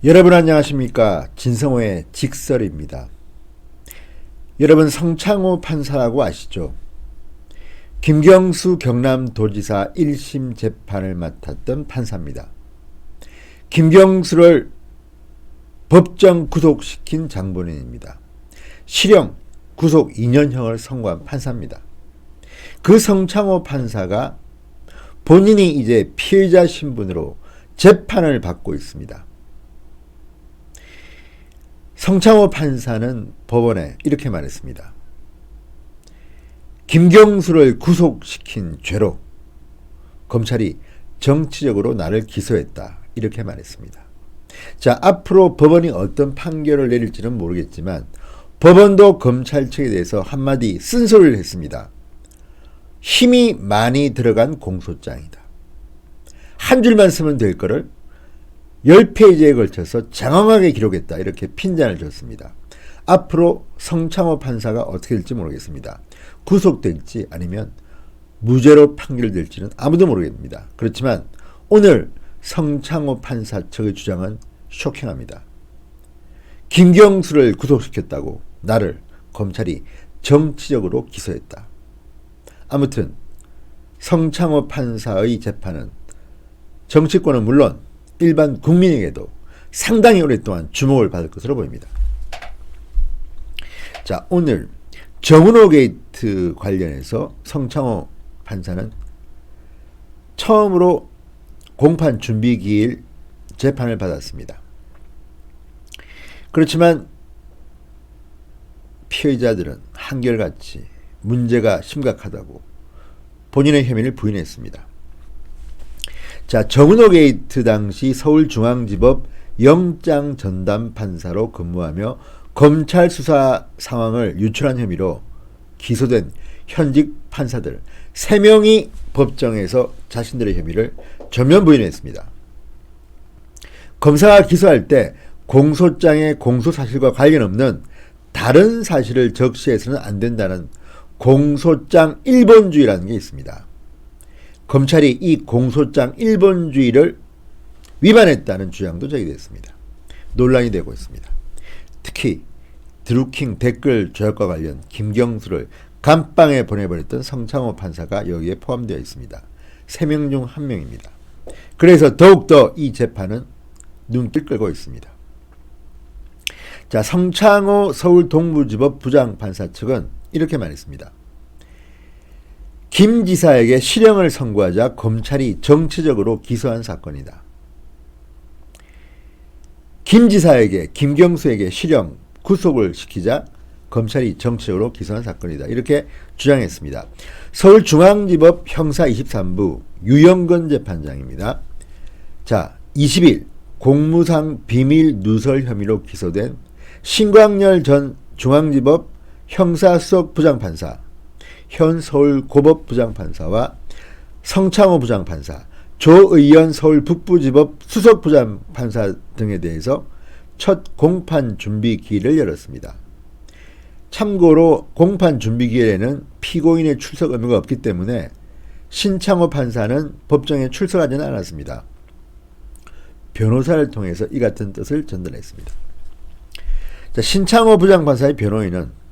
여러분 안녕하십니까? 진성호의 직설입니다. 여러분 성창호 판사라고 아시죠? 김경수 경남도지사 1심 재판을 맡았던 판사입니다. 김경수를 법정 구속시킨 장본인입니다. 실형 구속 2년형을 선고한 판사입니다. 그 성창호 판사가 본인이 이제 피해자 신분으로 재판을 받고 있습니다. 성창호 판사는 법원에 이렇게 말했습니다. 김경수를 구속시킨 죄로 검찰이 정치적으로 나를 기소했다. 이렇게 말했습니다. 자, 앞으로 법원이 어떤 판결을 내릴지는 모르겠지만 법원도 검찰 측에 대해서 한마디 쓴소리를 했습니다. 힘이 많이 들어간 공소장이다. 한 줄만 쓰면 될 거를 10페이지에 걸쳐서 장황하게 기록했다. 이렇게 핀잔을 줬습니다. 앞으로 성창호 판사가 어떻게 될지 모르겠습니다. 구속될지 아니면 무죄로 판결될지는 아무도 모르겠습니다. 그렇지만 오늘 성창호 판사 측의 주장은 쇼킹합니다. 김경수를 구속시켰다고 나를 검찰이 정치적으로 기소했다. 아무튼 성창호 판사의 재판은 정치권은 물론 일반 국민에게도 상당히 오랫동안 주목을 받을 것으로 보입니다. 자, 오늘 정은호 게이트 관련해서 성창호 판사는 처음으로 공판 준비 기일 재판을 받았습니다. 그렇지만 피해자들은 한결같이 문제가 심각하다고 본인의 혐의를 부인했습니다. 자, 정은호 게이트 당시 서울중앙지법 영장 전담 판사로 근무하며 검찰 수사 상황을 유출한 혐의로 기소된 현직 판사들 3명이 법정에서 자신들의 혐의를 전면 부인했습니다. 검사가 기소할 때 공소장의 공소사실과 관련 없는 다른 사실을 적시해서는 안 된다는 공소장 일본주의라는 게 있습니다. 검찰이 이 공소장 일본주의를 위반했다는 주장도 제기됐습니다. 논란이 되고 있습니다. 특히 드루킹 댓글 조작과 관련 김경수를 감방에 보내버렸던 성창호 판사가 여기에 포함되어 있습니다. 3명 중 1명입니다. 그래서 더욱더 이 재판은 눈길 끌고 있습니다. 자, 성창호 서울동부지법 부장판사 측은 이렇게 말했습니다. 김 지사에게 실형을 선고하자 검찰이 정치적으로 기소한 사건이다. 김 지사에게 김경수에게 실형 구속을 시키자 검찰이 정치적으로 기소한 사건이다. 이렇게 주장했습니다. 서울중앙지법 형사 23부 유영건 재판장입니다. 자, 20일 공무상 비밀 누설 혐의로 기소된 신광열 전 중앙지법 형사수석 부장판사, 현 서울고법 부장판사와 성창호 부장판사, 조의연 서울북부지법 수석 부장판사 등에 대해서 첫 공판 준비 기일을 열었습니다. 참고로 공판 준비 기일에는 피고인의 출석 의무가 없기 때문에 신창호 판사는 법정에 출석하지는 않았습니다. 변호사를 통해서 이 같은 뜻을 전달했습니다. 자, 신창호 부장판사의 변호인은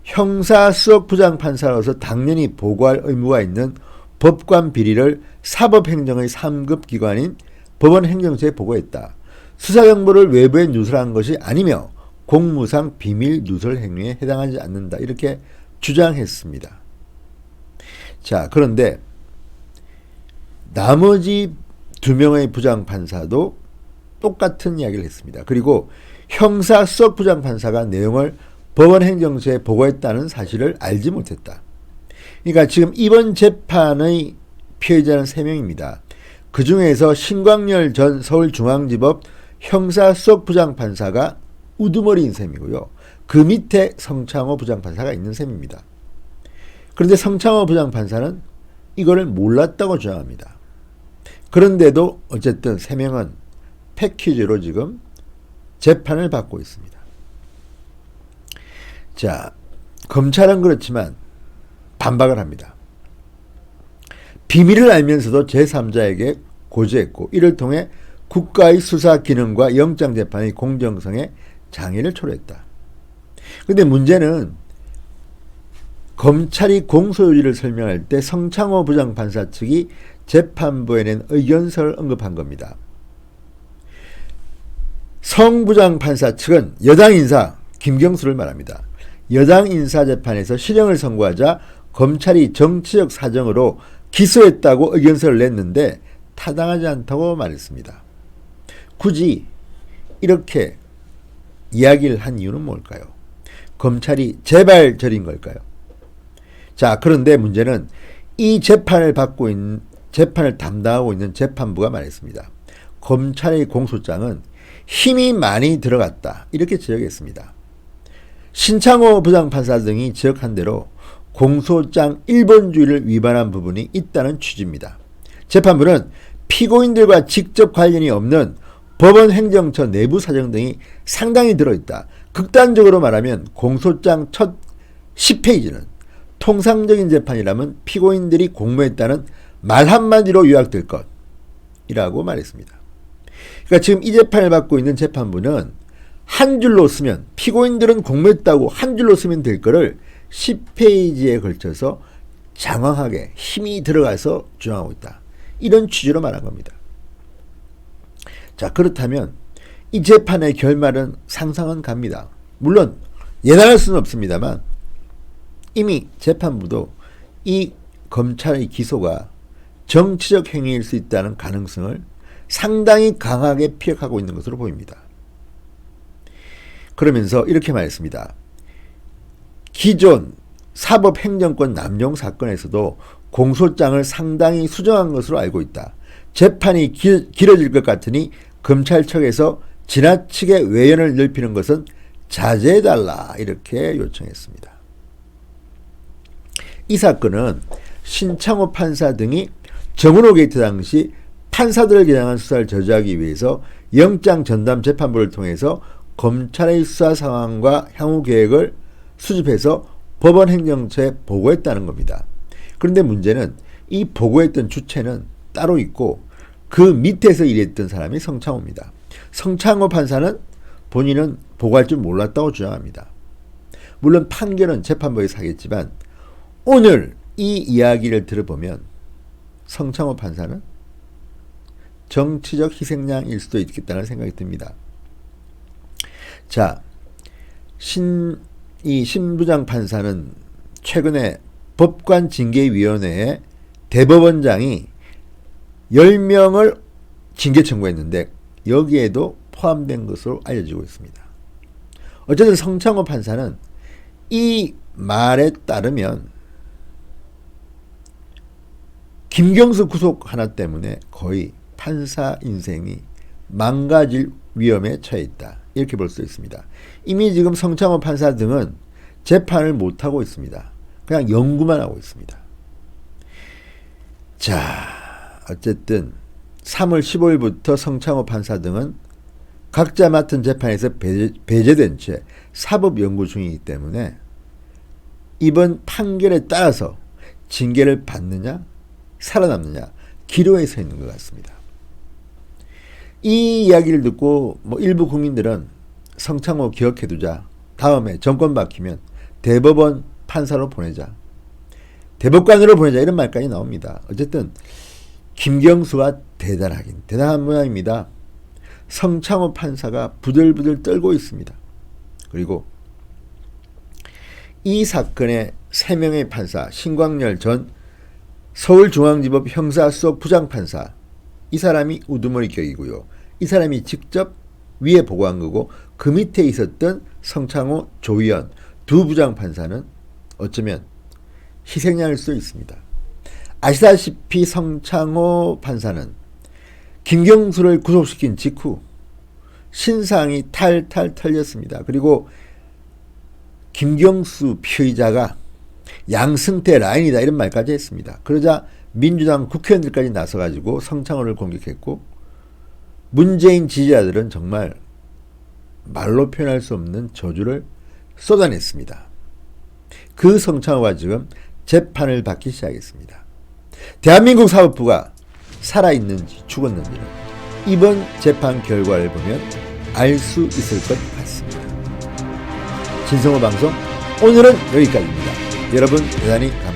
형사수석 부장판사로서 당연히 보고할 의무가 있는 법관 비리를 사법행정의 3급 기관인 법원행정처에 보고했다. 수사정보를 외부에 누설한 것이 아니며 공무상 비밀 누설 행위에 해당하지 않는다. 이렇게 주장했습니다. 자, 그런데 나머지 2명의 부장판사도 똑같은 이야기를 했습니다. 그리고 형사수석 부장판사가 내용을 법원행정처에 보고했다는 사실을 알지 못했다. 그러니까 지금 이번 재판의 피해자는 3명입니다. 그 중에서 신광열 전 서울중앙지법 형사수석 부장판사가 우두머리인 셈이고요. 그 밑에 성창호 부장판사가 있는 셈입니다. 그런데 성창호 부장판사는 이거를 몰랐다고 주장합니다. 그런데도 어쨌든 3명은 패키지로 지금 재판을 받고 있습니다. 자, 검찰은 그렇지만 반박을 합니다. 비밀을 알면서도 제3자에게 고지했고 이를 통해 국가의 수사 기능과 영장재판의 공정성에 장애를 초래했다. 그런데 문제는 검찰이 공소유지를 설명할 때 성창호 부장판사 측이 재판부에 낸 의견서를 언급한 겁니다. 성 부장판사 측은 여당 인사 김경수를 말합니다. 여당 인사 재판에서 실형을 선고하자 검찰이 정치적 사정으로 기소했다고 의견서를 냈는데 타당하지 않다고 말했습니다. 굳이 이렇게 이야기를 한 이유는 뭘까요? 검찰이 재발절인 걸까요? 자, 그런데 문제는 이 재판을 담당하고 있는 재판부가 말했습니다. 검찰의 공소장은 힘이 많이 들어갔다, 이렇게 지적했습니다. 신창호 부장판사 등이 지적한 대로 공소장 1번주의를 위반한 부분이 있다는 취지입니다. 재판부는 피고인들과 직접 관련이 없는 법원 행정처 내부 사정 등이 상당히 들어있다. 극단적으로 말하면 공소장 첫 10페이지는 통상적인 재판이라면 피고인들이 공모했다는 말 한마디로 요약될 것이라고 말했습니다. 그러니까 지금 이 재판을 받고 있는 재판부는 한 줄로 쓰면, 피고인들은 공모했다고 한 줄로 쓰면 될 거를 10페이지에 걸쳐서 장황하게 힘이 들어가서 주장하고 있다. 이런 취지로 말한 겁니다. 자, 그렇다면 이 재판의 결말은 상상은 갑니다. 물론 예단할 수는 없습니다만 이미 재판부도 이 검찰의 기소가 정치적 행위일 수 있다는 가능성을 상당히 강하게 피력하고 있는 것으로 보입니다. 그러면서 이렇게 말했습니다. 기존 사법행정권 남용 사건에서도 공소장을 상당히 수정한 것으로 알고 있다. 재판이 길어질 것 같으니 검찰 측에서 지나치게 외연을 넓히는 것은 자제해달라, 이렇게 요청했습니다. 이 사건은 신창호 판사 등이 정은호 게이트 당시 판사들을 겨냥한 수사를 저지하기 위해서 영장 전담 재판부를 통해서 검찰의 수사 상황과 향후 계획을 수집해서 법원 행정처에 보고했다는 겁니다. 그런데 문제는 이 보고했던 주체는 따로 있고 그 밑에서 일했던 사람이 성창호입니다. 성창호 판사는 본인은 보고할 줄 몰랐다고 주장합니다. 물론 판결은 재판부에서 하겠지만 오늘 이 이야기를 들어보면 성창호 판사는 정치적 희생양일 수도 있겠다는 생각이 듭니다. 자, 이 신부장 판사는 최근에 법관징계위원회에 대법원장이 10명을 징계 청구했는데 여기에도 포함된 것으로 알려지고 있습니다. 어쨌든 성창호 판사는 이 말에 따르면 김경수 구속 하나 때문에 거의 판사 인생이 망가질 위험에 처해 있다, 이렇게 볼 수 있습니다. 이미 지금 성창호 판사 등은 재판을 못하고 있습니다. 그냥 연구만 하고 있습니다. 자, 어쨌든 3월 15일부터 성창호 판사 등은 각자 맡은 재판에서 배제된 채 사법연구 중이기 때문에 이번 판결에 따라서 징계를 받느냐 살아남느냐 기로에 서 있는 것 같습니다. 이 이야기를 듣고 일부 국민들은 성창호 기억해두자, 다음에 정권 바뀌면 대법원 판사로 보내자, 대법관으로 보내자, 이런 말까지 나옵니다. 어쨌든 김경수가 대단한 모양입니다. 성창호 판사가 부들부들 떨고 있습니다. 그리고 이 사건의 3명의 판사, 신광열 전 서울중앙지법 형사수석 부장판사, 이 사람이 우두머리격이고요. 이 사람이 직접 위에 보고한 거고 그 밑에 있었던 성창호, 조희연 두 부장판사는 어쩌면 희생양일 수도 있습니다. 아시다시피 성창호 판사는 김경수를 구속시킨 직후 신상이 탈탈 털렸습니다. 그리고 김경수 피의자가 양승태 라인이다, 이런 말까지 했습니다. 그러자 민주당 국회의원들까지 나서가지고 성창호를 공격했고 문재인 지지자들은 정말 말로 표현할 수 없는 저주를 쏟아냈습니다. 그 성창호가 지금 재판을 받기 시작했습니다. 대한민국 사법부가 살아있는지 죽었는지는 이번 재판 결과를 보면 알 수 있을 것 같습니다. 진성호 방송 오늘은 여기까지입니다. 여러분 대단히 감사합니다.